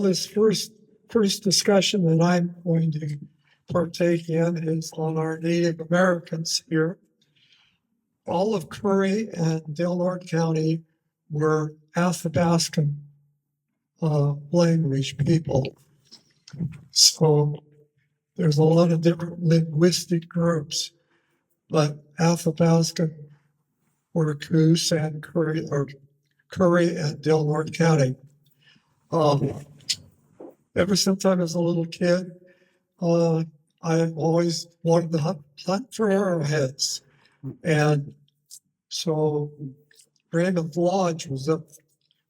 this first discussion that I'm going to partake in is on our Native Americans here. All of Curry and Del Norte County were Athabascan language people. So there's a lot of different linguistic groups, but Athabascan were Coos and Curry, or Curry and Del Norte County. Ever since I was a little kid, I've always wanted to hunt for arrowheads. And so Raymond Lodge was up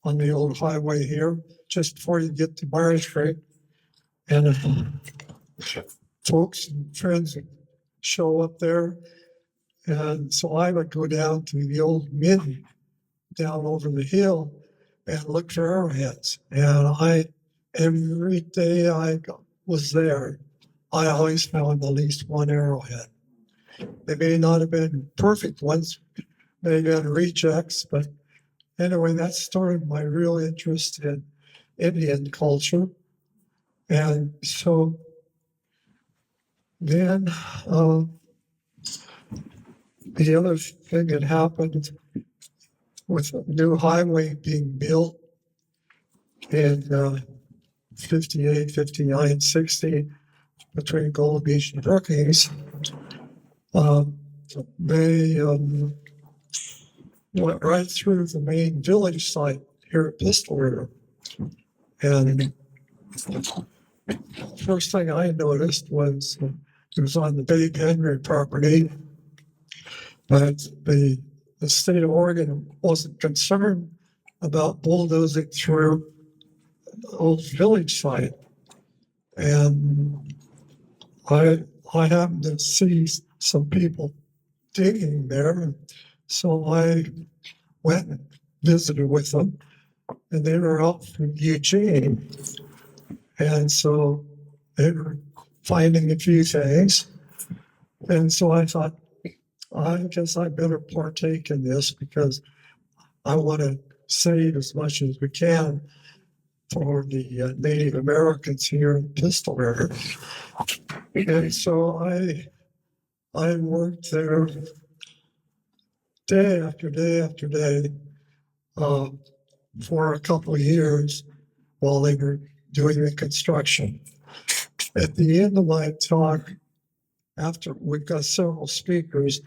on the old highway here, just before you get to Myers Street. And folks and friends would show up there. And so I would go down to the old Midden down over the hill and look for arrowheads. And every day I was there, I always found at least one arrowhead. They may not have been perfect ones, maybe on rejects, but anyway, that started my real interest in Indian culture. And so then the other thing that happened with a new highway being built in 58, 59, 60 between Gold Beach and Brookings, they went right through the main village site here at Pistol River. And first thing I noticed was it was on the Big Henry property, but the state of Oregon wasn't concerned about bulldozing through the old village site. And I happened to see some people digging there, so I went and visited with them, and they were out from Eugene. And so they were finding a few things. And so I thought, I guess I better partake in this because I want to save as much as we can for the Native Americans here in Pistol River. And so I worked there day after day after day for a couple of years while they were doing the construction. At the end of my talk, after we've got several speakers,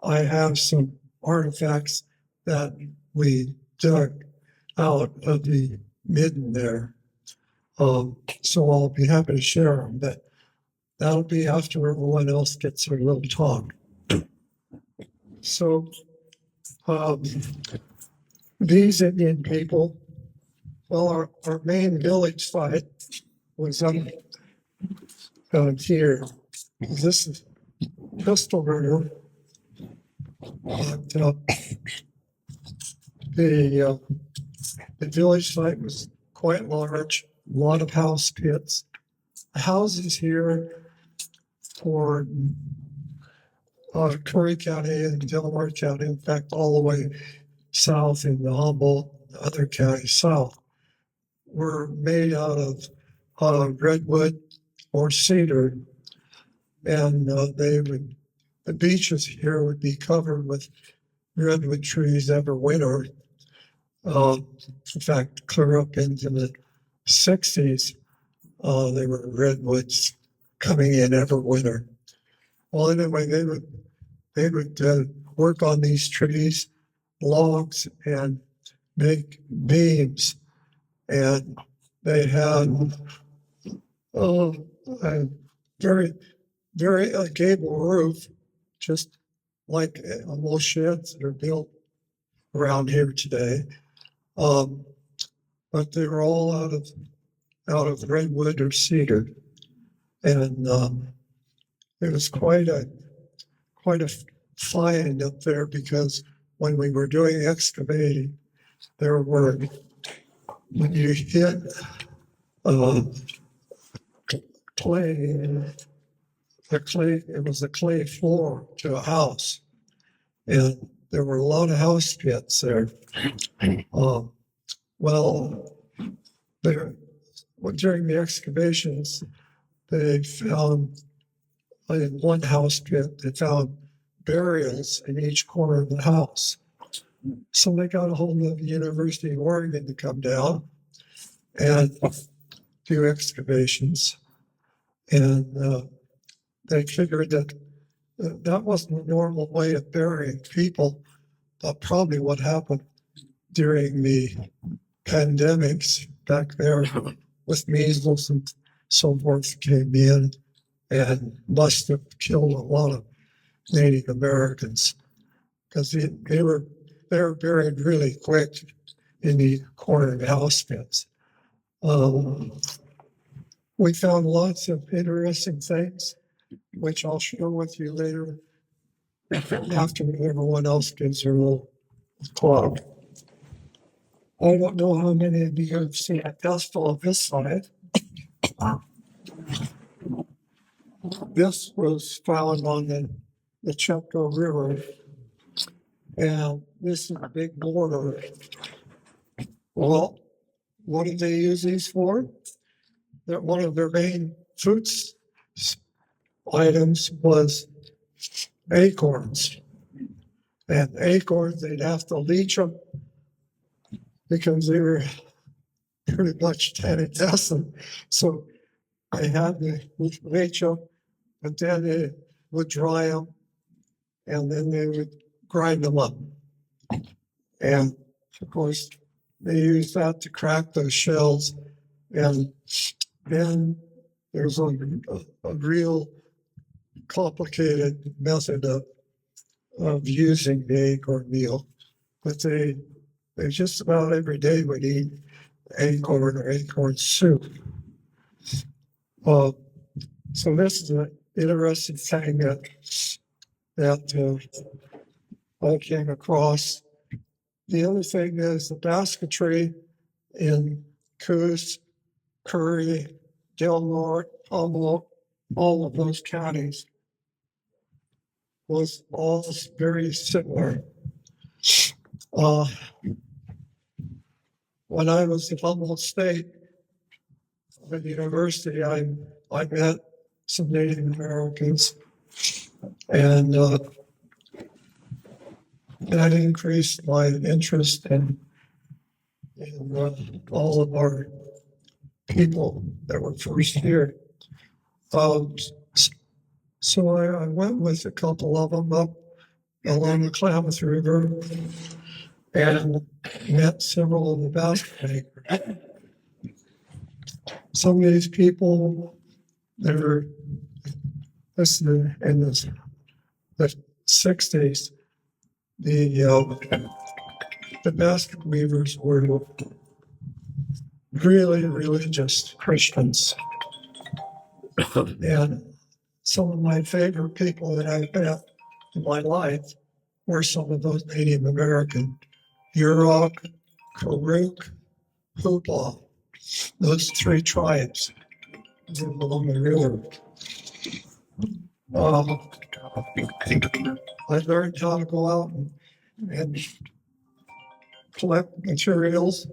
I have some artifacts that we dug out of the Midden there. So I'll be happy to share them, but that'll be after everyone else gets their little talk. So these Indian people, well, our main village site was up here. This is Pistol River. But, the village site was quite large, a lot of house pits. Houses here for Curry County and Del Norte County, in fact, all the way south in the Humboldt, other counties south, were made out of redwood or cedar. And the beaches here would be covered with redwood trees every winter. In fact, clear up into the 60s, they were redwoods coming in every winter. Well, anyway, they would work on these trees, logs, and make beams. And they had a very gable roof, just like most sheds that are built around here today. But they were all out of redwood or cedar. And it was quite a find up there because when we were doing excavating, there were, when you hit clay, it was a clay floor to a house. And there were a lot of house pits there. Well, during the excavations, they found in one house pit, they found burials in each corner of the house. So they got a hold of the University of Oregon to come down and do excavations. And they figured that that wasn't a normal way of burying people, but probably what happened during the pandemics back there with measles and so forth came in and must have killed a lot of Native Americans because they were buried really quick in the corner of the house pits. We found lots of interesting things, which I'll share with you later after everyone else gives their little talk. I don't know how many of you have seen a pedestal of this side. This was found on the Chepco River, and this is a big border. Well, what did they use these for? That one of their main food items was acorns. And acorns, they'd have to leach them because they were pretty much delicatessen. So they had to leach them, but then they would dry them, and then they would grind them up. And of course, they used that to crack those shells. And then there's a real complicated method of using the acorn meal, but they just about every day would eat acorn or acorn soup. So this is an interesting thing that I came across. The other thing is the basketry in Coos, Curry, Del Norte, Humboldt, all of those counties was all very similar. When I was at Humboldt State at the university, I met some Native Americans, and that increased my interest in all of our people that were first here. So I went with a couple of them up along the Klamath River and met several of the basket makers. Some of these people, they were in the 60s, the basket weavers were really religious Christians. And some of my favorite people that I've met in my life were some of those Native American, Yurok, Crook, Hoopla, those three tribes along the river. I learned how to go out and collect materials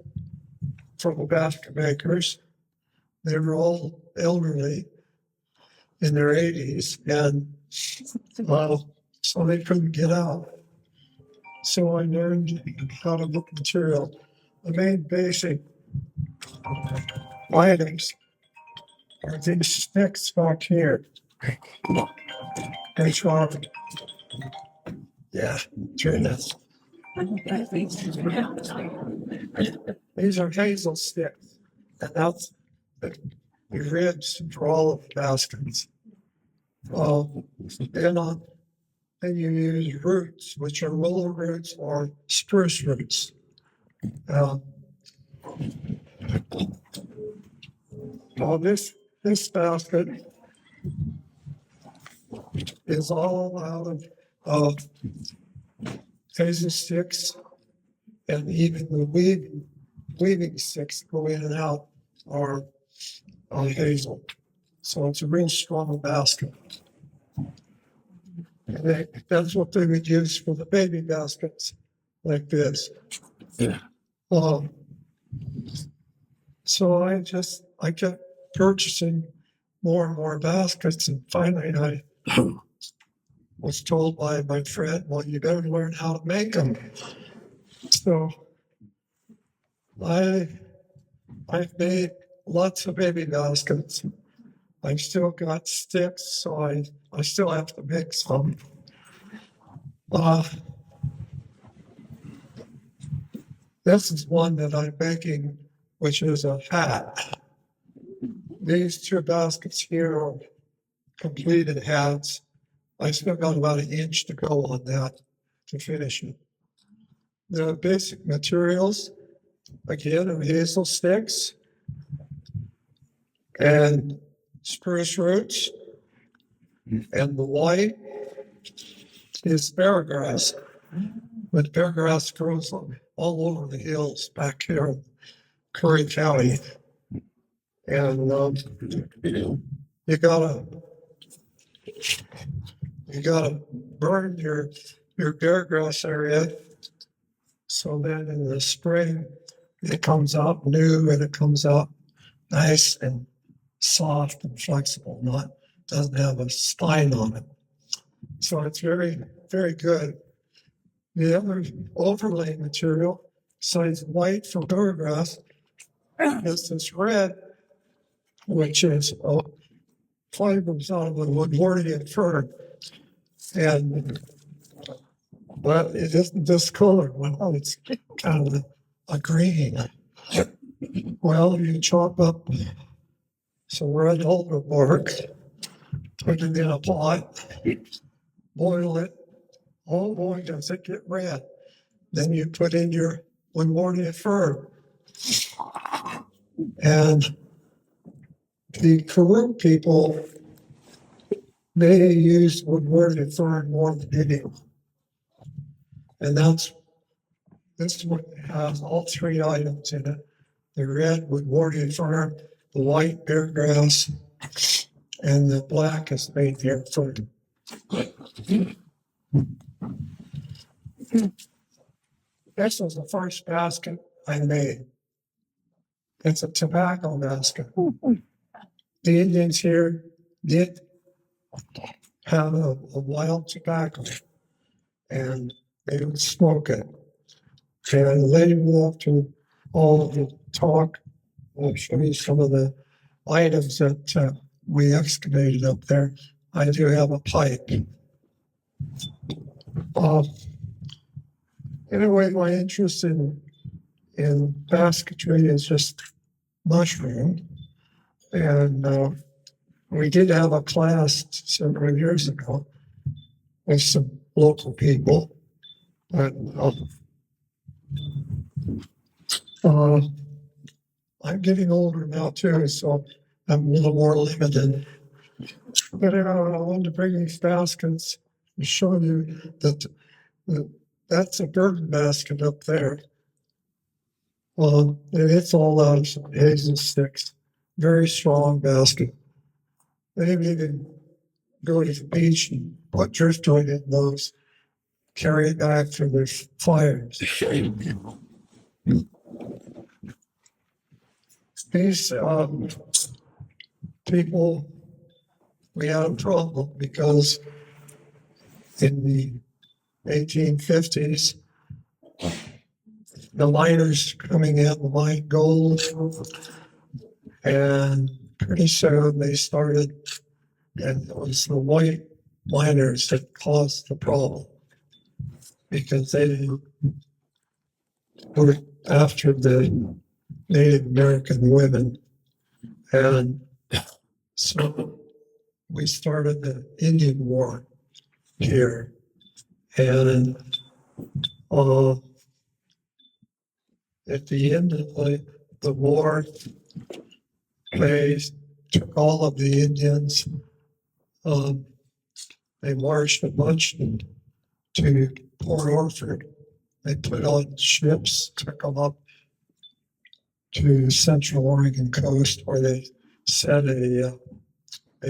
from the basket makers. They were all elderly in their 80s, and so they couldn't get out. So I learned how to look material. The main basic items are these sticks back here. Which are, turn this. These are hazel sticks, and that's the ribs for all of the baskets. Then you use roots, which are willow roots or spruce roots. This basket is all out of hazel sticks, and even the weaving sticks go in and out are hazel. So it's a real strong basket. And that's what they would use for the baby baskets like this. Yeah. So I kept purchasing more and more baskets, and finally I was told by my friend, well, you better learn how to make them. So I, I've made lots of baby baskets. I've still got sticks, so I still have to make some. Uh, this is one that I'm making, which is a hat. These two baskets here are completed hats. I still got about an inch to go on that to finish it. The basic materials, again, are hazel sticks and spruce roots, and the white is bear grass. But bear grass grows all over the hills back here in Curry County. And you gotta burn your bear grass area, so then in the spring it comes out new and it comes out nice and soft and flexible, doesn't have a spine on it. So it's very, very good. The other overlay material, besides white for bear grass, is this red, which is fibers out of the woodwardian fern. And but it isn't this color. Well, it's kind of a green. Well, you chop up some red alder bark, put it in a pot, boil it. Oh boy, does it get red. Then you put in your woodwardian fern. And the Crook people, they use woodwardian fern more than anything. And this one has all three items in it: the red woodwardian fern, the white bear grass, and the black is made here for. This was the first basket I made. It's a tobacco basket. The Indians here did have a wild tobacco, and they would smoke it. And later after all of the talk, I'll show you some of the items that we excavated up there. I do have a pipe. Anyway, my interest in basketry is just mushroom. And we did have a class several years ago with some local people. And I'm getting older now too, so I'm a little more limited. But I wanted to bring these baskets and show you that that's a garden basket up there. And it's all out of some hazel sticks. Very strong basket. Maybe you can go to the beach and put driftwood in those, carry it back for their fires. These people, we had a problem because in the 1850s, the miners coming in to mine gold, and pretty soon they started, and it was the white miners that caused the problem because they were after the Native American women. And so we started the Indian War here. And at the end of the war, they took all of the Indians. They marched a bunch to Port Orford. They put on ships, took them up to Central Oregon coast, where they set a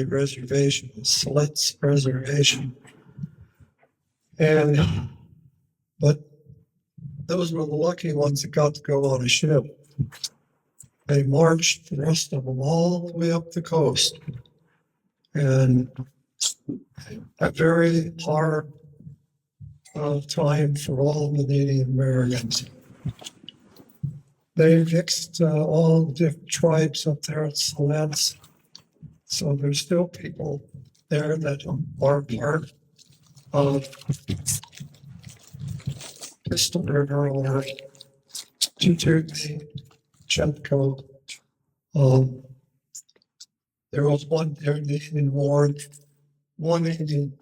reservation, a Slits Reservation. But those were the lucky ones that got to go on a ship. they marched the rest of them all the way up the coast. And a very hard time for all the Native Americans. They mixed all the different tribes up there at Siletz. So there's still people there that are part of Crystal River or Tututi, Chetco. There was one Indian ward, one Indian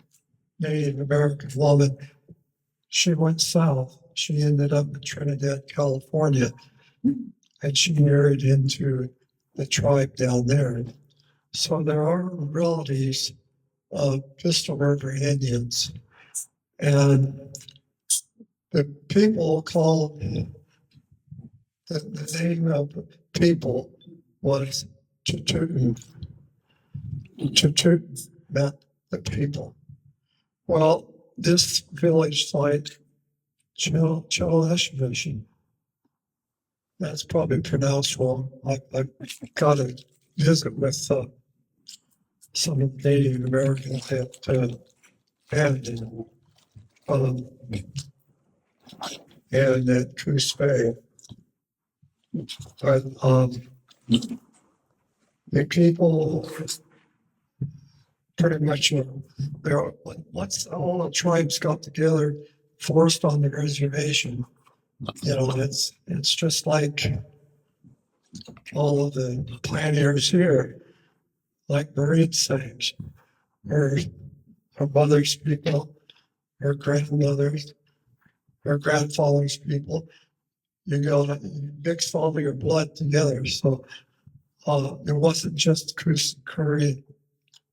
Native American woman. She went south. She ended up in Trinidad, California, and she married into the tribe down there. So there are relatives of Crystal River Indians. And the people call the name of the people was Chatutin. Chatutin meant the people. Well, this village site, Chileshivish, that's probably pronounced wrong. I've got to visit with some Native Americans and at Coos Bay. But the people pretty much, once all the tribes got together, forced on the reservation, it's just like all of the pioneers here, like Marie says, her mother's people, her grandmothers, her grandfather's people. You mix all of your blood together. So it wasn't just Coos Curry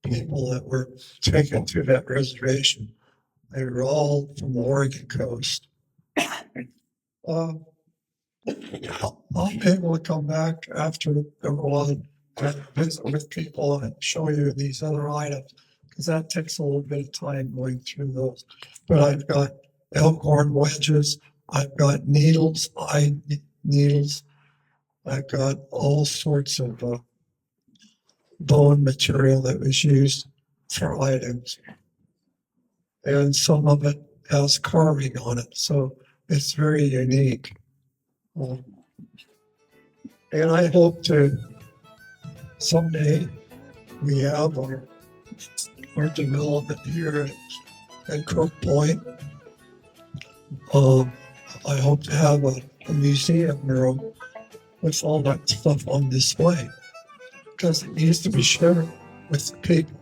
people that were taken to that reservation. They were all from the Oregon coast. I'll be able to come back after the one and visit with people and show you these other items, because that takes a little bit of time going through those. But I've got elkhorn wedges, I've got needles, eye needles, I've got all sorts of bone material that was used for items. And some of it has carving on it, so it's very unique. And I hope to someday we have our development here at Crook Point. I hope to have a museum room with all that stuff on display, because it needs to be shared with the people.